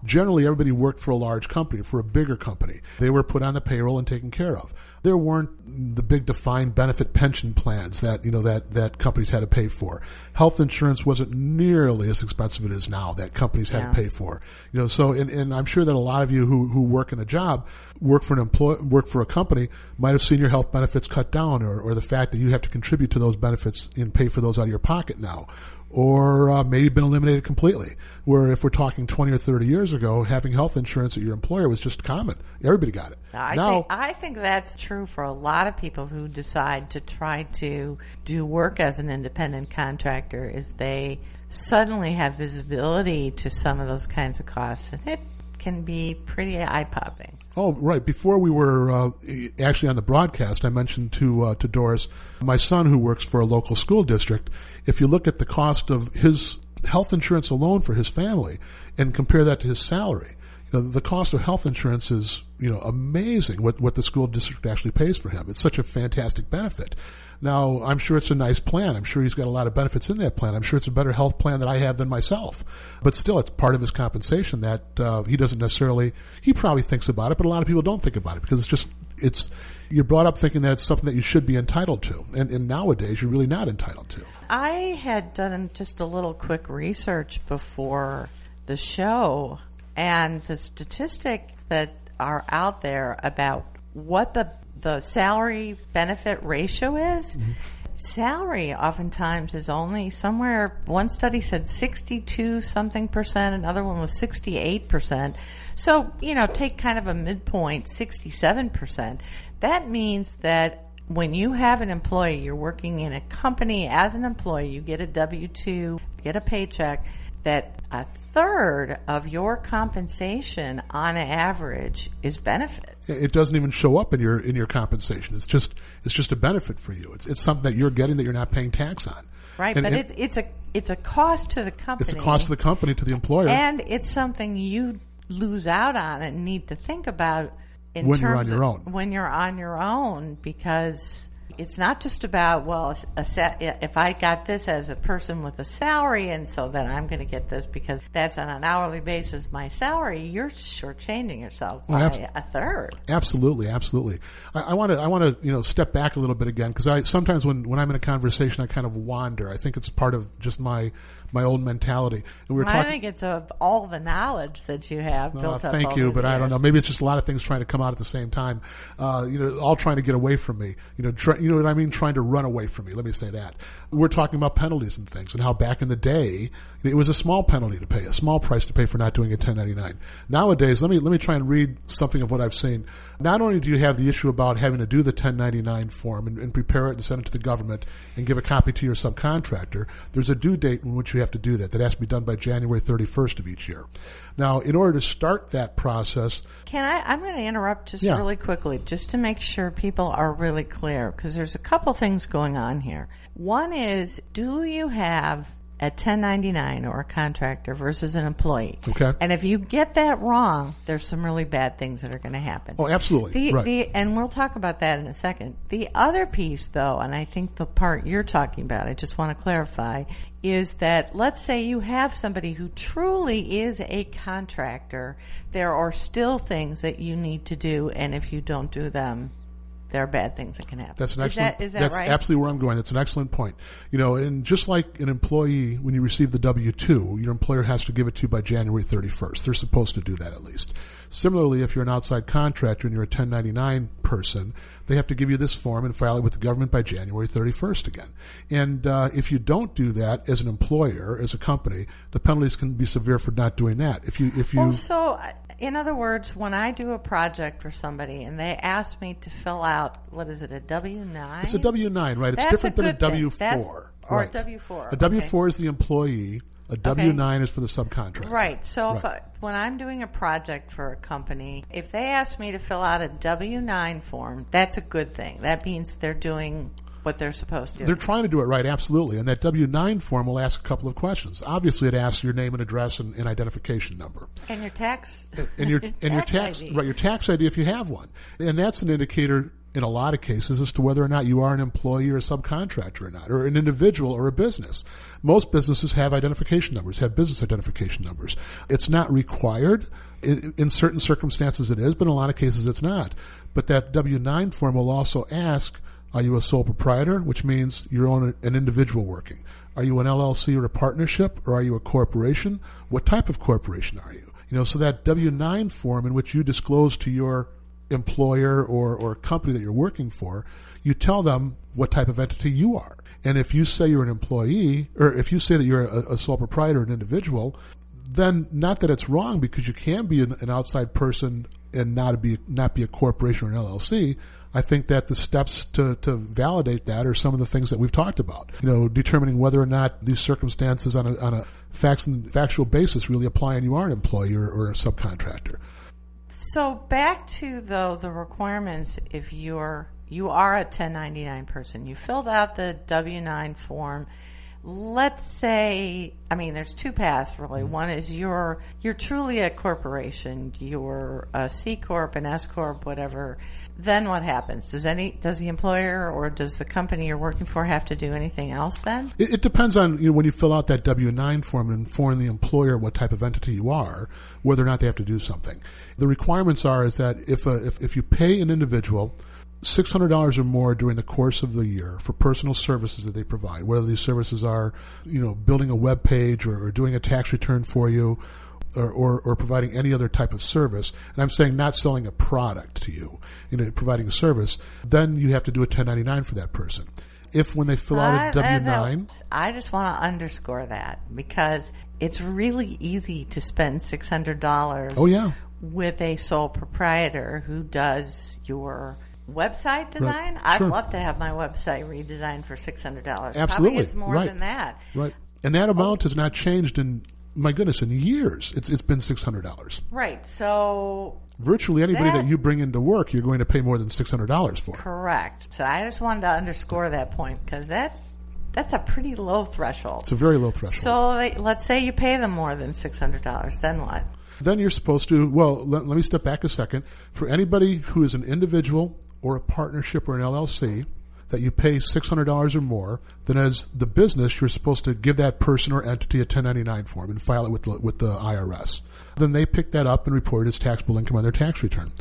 Generally everybody worked for a large company, for a bigger company. They were put on the payroll and taken care of. There weren't the big defined benefit pension plans that companies had to pay for. Health insurance wasn't nearly as expensive as it is now that companies had to pay for. So and I'm sure that a lot of you who work in a job, work for a company, might have seen your health benefits cut down, or the fact that you have to contribute to those benefits and pay for those out of your pocket now. Or maybe been eliminated completely, where if we're talking 20 or 30 years ago, having health insurance at your employer was just common. Everybody got it. I think that's true for a lot of people who decide to try to do work as an independent contractor, is they suddenly have visibility to some of those kinds of costs, and it can be pretty eye-popping. Oh, right. Before we were actually on the broadcast, I mentioned to Doris, my son who works for a local school district. If you look at the cost of his health insurance alone for his family and compare that to his salary, the cost of health insurance is, amazing what the school district actually pays for him. It's such a fantastic benefit. Now, I'm sure it's a nice plan. I'm sure he's got a lot of benefits in that plan. I'm sure it's a better health plan that I have than myself. But still, it's part of his compensation that he doesn't necessarily, he probably thinks about it, but a lot of people don't think about it, because you're brought up thinking that it's something that you should be entitled to. And nowadays, you're really not entitled to. I had done just a little quick research before the show, and the statistic that are out there about what the salary benefit ratio is. Mm-hmm. Salary oftentimes is only somewhere, one study said 62 something percent, another one was 68%. So, take kind of a midpoint, 67%. That means that when you have an employee, you're working in a company as an employee, you get a W-2, get a paycheck, that a third of your compensation on average is benefits. It doesn't even show up in your compensation. It's just a benefit for you. It's something that you're getting that you're not paying tax on. Right, but it's a cost to the company. It's a cost to the company, to the employer. And it's something you lose out on and need to think about when you're on your own. When you're on your own, because it's not just about, if I got this as a person with a salary, and so then I'm going to get this because that's on an hourly basis my salary, you're shortchanging yourself by a third. Absolutely. I want to step back a little bit again, because sometimes when I'm in a conversation I kind of wander. I think it's part of just my old mentality. And I think it's of all the knowledge that you have built up. Thank you, but I don't know. Maybe it's just a lot of things trying to come out at the same time. All trying to get away from me. You know what I mean? Trying to run away from me. Let me say that. We're talking about penalties and things, and how back in the day it was a small penalty to pay, a small price to pay for not doing a 1099. Nowadays, let me try and read something of what I've seen. Not only do you have the issue about having to do the 1099 form and prepare it and send it to the government and give a copy to your subcontractor, there's a due date in which you you have to do that. That has to be done by January 31st of each year. Now, in order to start that process... I'm going to interrupt just really quickly, just to make sure people are really clear, because there's a couple things going on here. One is, do you have a 1099 or a contractor versus an employee? Okay. And if you get that wrong, there's some really bad things that are going to happen. Oh, absolutely. And we'll talk about that in a second. The other piece, though, and I think the part you're talking about, I just want to clarify, is that let's say you have somebody who truly is a contractor, there are still things that you need to do, and if you don't do them, there are bad things that can happen. That's an excellent. Is that that's right? absolutely where I'm going. That's an excellent point. And just like an employee, when you receive the W-2, your employer has to give it to you by January 31st. They're supposed to do that at least. Similarly, if you're an outside contractor and you're a 1099 person, they have to give you this form and file it with the government by January 31st again. And if you don't do that as an employer, as a company, the penalties can be severe for not doing that. In other words, when I do a project for somebody and they ask me to fill out, a W-9? It's a W-9, right? It's different than a W-4. Or a W-4. A W-4 is the employee. A W-9 is for the subcontractor. Right. So when I'm doing a project for a company, if they ask me to fill out a W-9 form, that's a good thing. That means they're doing what they're supposed to do. They're trying to do it right, absolutely. And that W-9 form will ask a couple of questions. Obviously, it asks your name and address and identification number. And your tax. And your tax ID. Right, your tax ID if you have one. And that's an indicator in a lot of cases as to whether or not you are an employee or a subcontractor or not, or an individual or a business. Most businesses have identification numbers, have business identification numbers. It's not required. In certain circumstances it is, but in a lot of cases it's not. But that W-9 form will also ask, are you a sole proprietor, which means you're an individual working? Are you an LLC or a partnership, or are you a corporation? What type of corporation are you? So that W-9 form in which you disclose to your employer or company that you're working for, you tell them what type of entity you are. And if you say you're an employee, or if you say that you're a sole proprietor, an individual, then not that it's wrong, because you can be an outside person and not be a corporation or an LLC. I think that the steps to validate that are some of the things that we've talked about. Determining whether or not these circumstances on a factual basis really apply and you are an employee or a subcontractor. So back to the requirements. If you are a 1099 person, you filled out the W-9 form. Let's say, there's two paths really. One is you're truly a corporation, you're a C Corp, an S Corp, whatever. Then what happens? Does the employer or does the company you're working for have to do anything else then? It depends on, when you fill out that W-9 form and inform the employer what type of entity you are, whether or not they have to do something. The requirements is that if you pay an individual $600 or more during the course of the year for personal services that they provide, whether these services are, building a web page or doing a tax return for you, or providing any other type of service, and I'm saying not selling a product to you, providing a service, then you have to do a 1099 for that person. If when they fill out a W-9... I just want to underscore that, because it's really easy to spend $600 with a sole proprietor who does your website design. Right. I'd love to have my website redesigned for $600. Absolutely. Probably it's more than that. Right. And that amount has not changed in years. It's been $600. Right. So virtually anybody that you bring into work, you're going to pay more than $600 for. Correct. So I just wanted to underscore that point, because that's a pretty low threshold. It's a very low threshold. So let's say you pay them more than $600. Then what? Then you're supposed to, let me step back a second. For anybody who is an individual or a partnership or an LLC that you pay $600 or more, then as the business, you're supposed to give that person or entity a 1099 form and file it with the IRS. Then they pick that up and report it as taxable income on their tax return.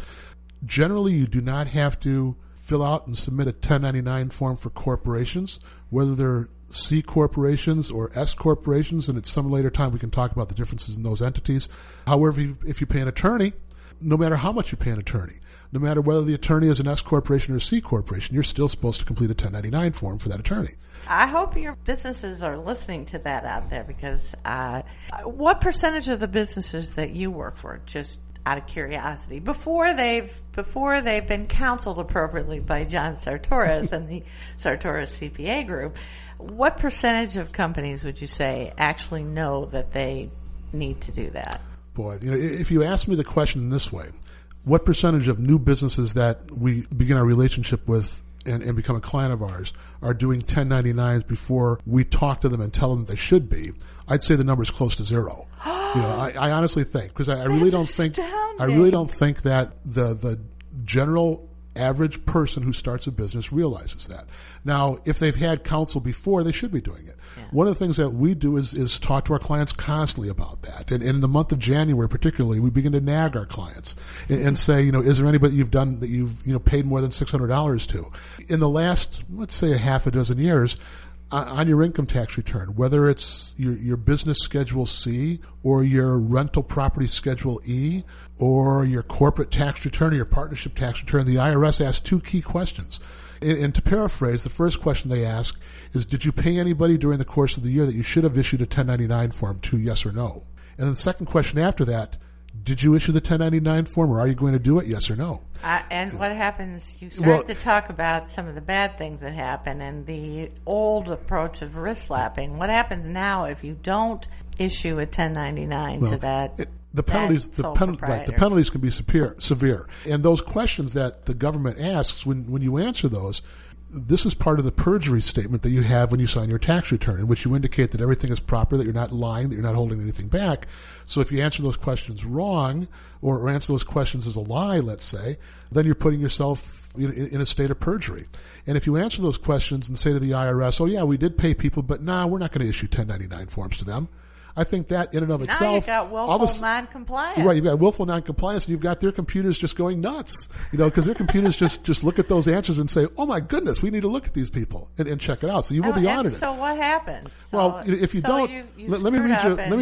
Generally, you do not have to fill out and submit a 1099 form for corporations, whether they're C corporations or S corporations, and at some later time we can talk about the differences in those entities. However, if you pay an attorney, no matter how much you pay an attorney, no matter whether the attorney is an S corporation or a C corporation, you're still supposed to complete a 1099 form for that attorney. I hope your businesses are listening to that out there, because what percentage of the businesses that you work for, just out of curiosity, before they've been counseled appropriately by John Sartoris and the Sartoris CPA Group, what percentage of companies would you say actually know that they need to do that? Boy, if you ask me the question in this way, what percentage of new businesses that we begin our relationship with and become a client of ours are doing 1099s before we talk to them and tell them they should be, I'd say the number is close to zero. I honestly think, because I really don't think that the general average person who starts a business realizes that. Now, if they've had counsel before, they should be doing it. Yeah. One of the things that we do is talk to our clients constantly about that. And in the month of January particularly, we begin to nag our clients and say, is there anybody you've done that you've paid more than $600 to? In the last, let's say, a half a dozen years, on your income tax return, whether it's your business Schedule C or your rental property Schedule E or your corporate tax return or your partnership tax return, the IRS asks two key questions. And to paraphrase, the first question they ask is, did you pay anybody during the course of the year that you should have issued a 1099 form to, yes or no? And then the second question after that, did you issue the 1099 form, or are you going to do it, yes or no? And what happens, you start to talk about some of the bad things that happen and the old approach of wrist slapping. What happens now if you don't issue a 1099 to that? The penalties can be severe. And those questions that the government asks, when you answer those, this is part of the perjury statement that you have when you sign your tax return, in which you indicate that everything is proper, that you're not lying, that you're not holding anything back. So if you answer those questions wrong, or answer those questions as a lie, let's say, then you're putting yourself in a state of perjury. And if you answer those questions and say to the IRS, oh yeah, we did pay people, but we're not going to issue 1099 forms to them, I think that in and of itself... Now you've got willful non-compliance. Right, you've got willful non-compliance, and you've got their computers just going nuts. Because their computers just look at those answers and say, oh my goodness, we need to look at these people and check it out. So you will be audited. So what happens? Well, if you don't... Let me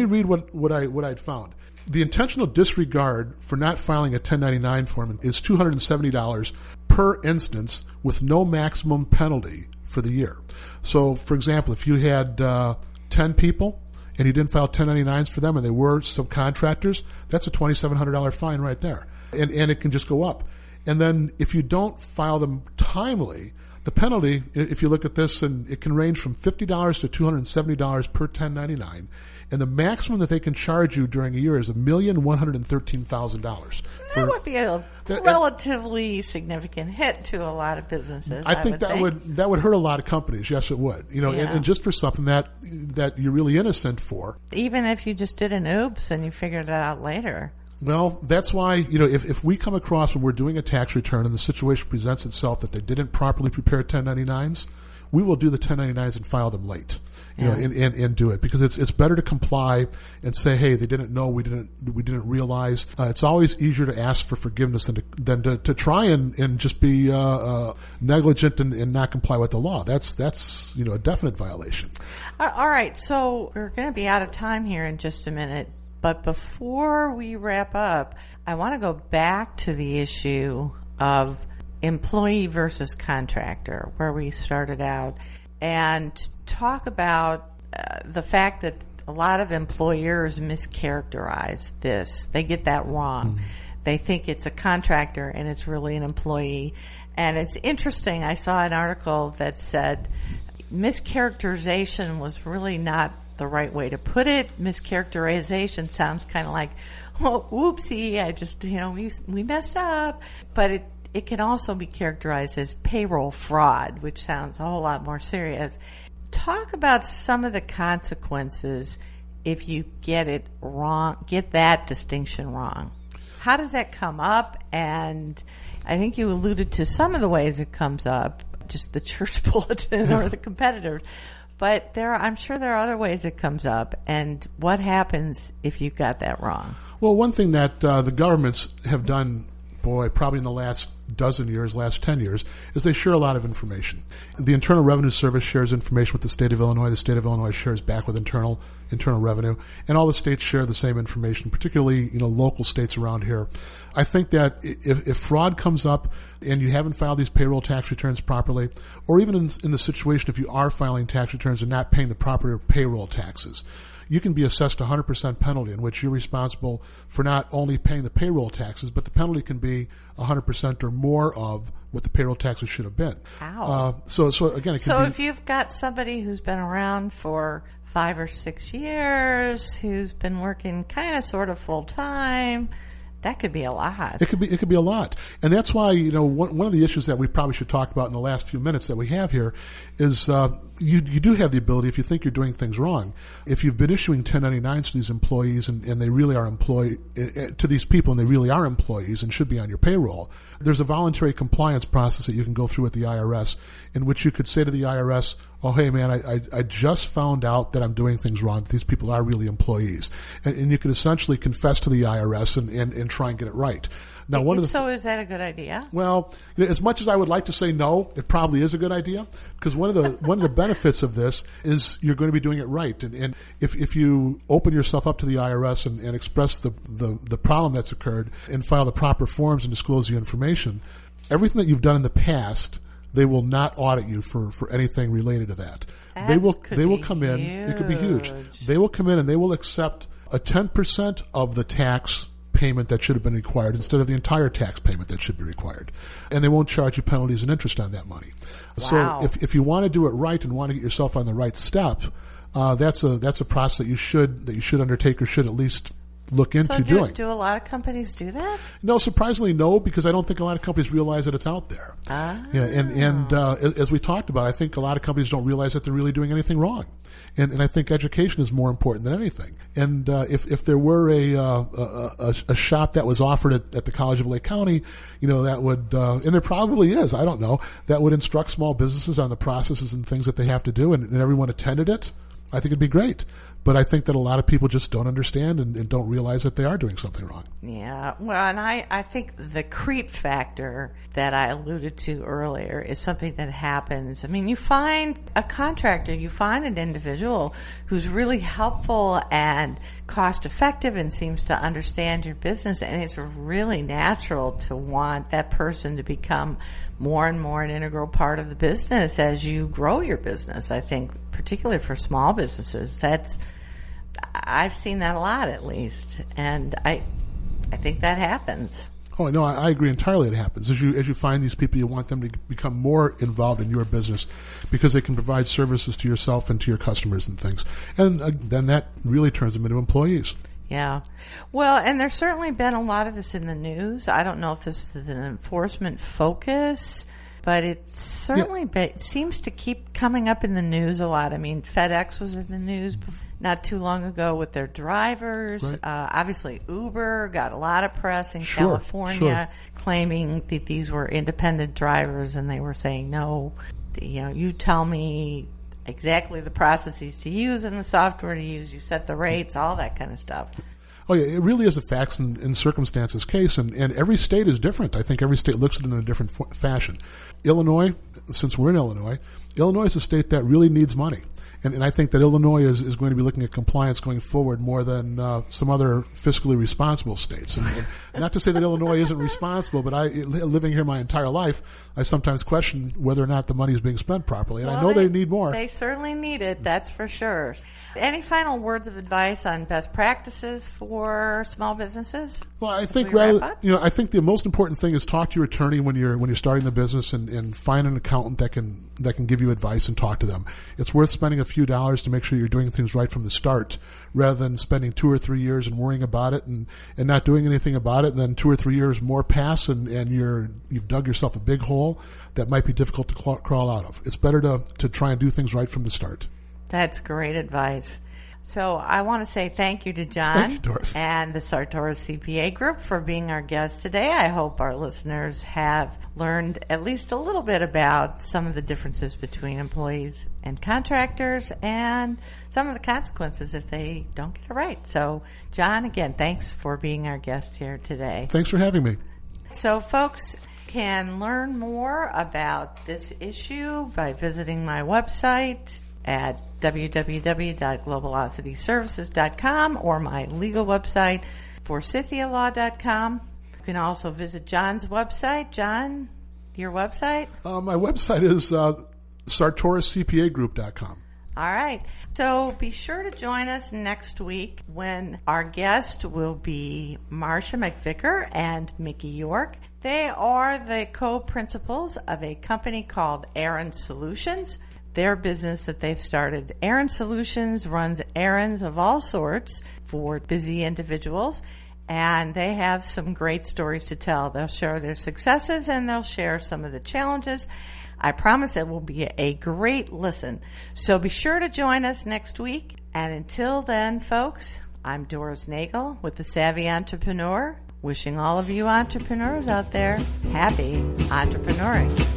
read what I'd found. The intentional disregard for not filing a 1099 form is $270 per instance with no maximum penalty for the year. So, for example, if you had 10 people and you didn't file 1099s for them and they were subcontractors, that's a $2,700 fine right there. And it can just go up. And then if you don't file them timely, the penalty, if you look at this, and it can range from $50 to $270 per 1099. And the maximum that they can charge you during a year is $1,113,000. That would be a relatively significant hit to a lot of businesses. I think that would hurt a lot of companies. Yes, it would. And just for something that you're really innocent for. Even if you just did an oops and you figured it out later. Well, that's why, if we come across when we're doing a tax return and the situation presents itself that they didn't properly prepare 1099s, we will do the 1099s and file them late, and do it, because it's better to comply and say, hey, they didn't know, we didn't realize. It's always easier to ask for forgiveness than to try and just be negligent and not comply with the law. That's a definite violation. All right, so we're going to be out of time here in just a minute, but before we wrap up, I want to go back to the issue of employee versus contractor, where we started out, and talk about the fact that a lot of employers mischaracterize this. They get that wrong. Mm-hmm. They think it's a contractor and it's really an employee. And it's interesting, I saw an article that said mischaracterization was really not the right way to put it. Mischaracterization sounds kind of like, oh, whoopsie, I just, we messed up. But it can also be characterized as payroll fraud, which sounds a whole lot more serious. Talk about some of the consequences if you get it wrong, get that distinction wrong. How does that come up? And I think you alluded to some of the ways it comes up, just the church bulletin or the competitors. But I'm sure there are other ways it comes up. And what happens if you got that wrong? Well, one thing that the governments have done, probably in the last 10 years, is they share a lot of information. The Internal Revenue Service shares information with the state of Illinois. The state of Illinois shares back with internal revenue, and all the states share the same information, particularly, local states around here. I think that if fraud comes up and you haven't filed these payroll tax returns properly, or even in the situation if you are filing tax returns and not paying the proper payroll taxes, you can be assessed 100% penalty in which you're responsible for not only paying the payroll taxes, but the penalty can be 100% or more of what the payroll taxes should have been. Wow. So again, it can be, if you've got somebody who's been around for 5 or 6 years, who's been working kind of sort of full time, that could be a lot. It could be a lot. And that's why, one of the issues that we probably should talk about in the last few minutes that we have here is, you do have the ability, if you think you're doing things wrong, if you've been issuing 1099s to these employees and they really are to these people and they really are employees and should be on your payroll, there's a voluntary compliance process that you can go through with the IRS in which you could say to the IRS, oh, hey man, I just found out that I'm doing things wrong. These people are really employees. And you could essentially confess to the IRS and try and get it right. Now, is that a good idea? Well, as much as I would like to say no, it probably is a good idea because one of the benefits of this is you're going to be doing it right. And if you open yourself up to the IRS and express the problem that's occurred and file the proper forms and disclose the information, everything that you've done in the past, they will not audit you for anything related to that. They will come in. It could be huge. They will come in and they will accept a 10% of the tax payment that should have been required instead of the entire tax payment that should be required. And they won't charge you penalties and interest on that money. Wow. So if you want to do it right and want to get yourself on the right step, that's a process that you should undertake or should at least look into doing. Do a lot of companies do that? No, surprisingly no, because I don't think a lot of companies realize that it's out there. Ah. Yeah, and as we talked about, I think a lot of companies don't realize that they're really doing anything wrong. And I think education is more important than anything. And if there were a shop that was offered at the College of Lake County, that would and there probably is, I don't know, that would instruct small businesses on the processes and things that they have to do, and everyone attended it, I think it'd be great. But I think that a lot of people just don't understand and don't realize that they are doing something wrong. Yeah. Well, and I think the creep factor that I alluded to earlier is something that happens. I mean, you find a contractor, you find an individual who's really helpful and cost effective and seems to understand your business, and it's really natural to want that person to become more and more an integral part of the business as you grow your business. I think particularly for small businesses, I've seen that a lot, at least, and I think that happens. Oh, no, I agree entirely. It happens as you find these people. You want them to become more involved in your business because they can provide services to yourself and to your customers and things, and then that really turns them into employees. Yeah. Well, and there's certainly been a lot of this in the news. I don't know if this is an enforcement focus, but it certainly seems to keep coming up in the news a lot. I mean, FedEx was in the news not too long ago with their drivers. Right. Obviously, Uber got a lot of press in California claiming that these were independent drivers, and they were saying, no, you tell me exactly the processes to use and the software to use. You set the rates, all that kind of stuff. Oh, yeah, it really is a facts and circumstances case, and every state is different. I think every state looks at it in a different fashion. Illinois, since we're in Illinois is a state that really needs money. And I think that Illinois is going to be looking at compliance going forward more than some other fiscally responsible states. And not to say that Illinois isn't responsible, but living here my entire life, I sometimes question whether or not the money is being spent properly. And I know they need more. They certainly need it, that's for sure. Any final words of advice on best practices for small businesses? Well, I think I think the most important thing is talk to your attorney when you're starting the business and find an accountant that can give you advice and talk to them. It's worth spending a few dollars to make sure you're doing things right from the start, rather than spending 2 or 3 years and worrying about it and not doing anything about it. And then 2 or 3 years more pass and you've dug yourself a big hole that might be difficult to crawl out of. It's better to try and do things right from the start. That's great advice. So I want to say thank you to John Thank you, Doris. and the Sartoris CPA Group for being our guest today. I hope our listeners have learned at least a little bit about some of the differences between employees and contractors and some of the consequences if they don't get it right. So, John, again, thanks for being our guest here today. Thanks for having me. So, folks can learn more about this issue by visiting my website at www.globalocityservices.com or my legal website, forsythialaw.com. You can also visit John's website. John, your website? My website is sartoriscpagroup.com. All right. So be sure to join us next week when our guest will be Marcia McVicker and Mickey York. They are the co-principals of a company called Aaron Solutions. Their business that they've started, Aaron Solutions, runs errands of all sorts for busy individuals, and they have some great stories to tell. They'll share their successes and they'll share some of the challenges. I promise it will be a great listen. So be sure to join us next week. And until then, folks, I'm Doris Nagel with The Savvy Entrepreneur, wishing all of you entrepreneurs out there happy entrepreneuring.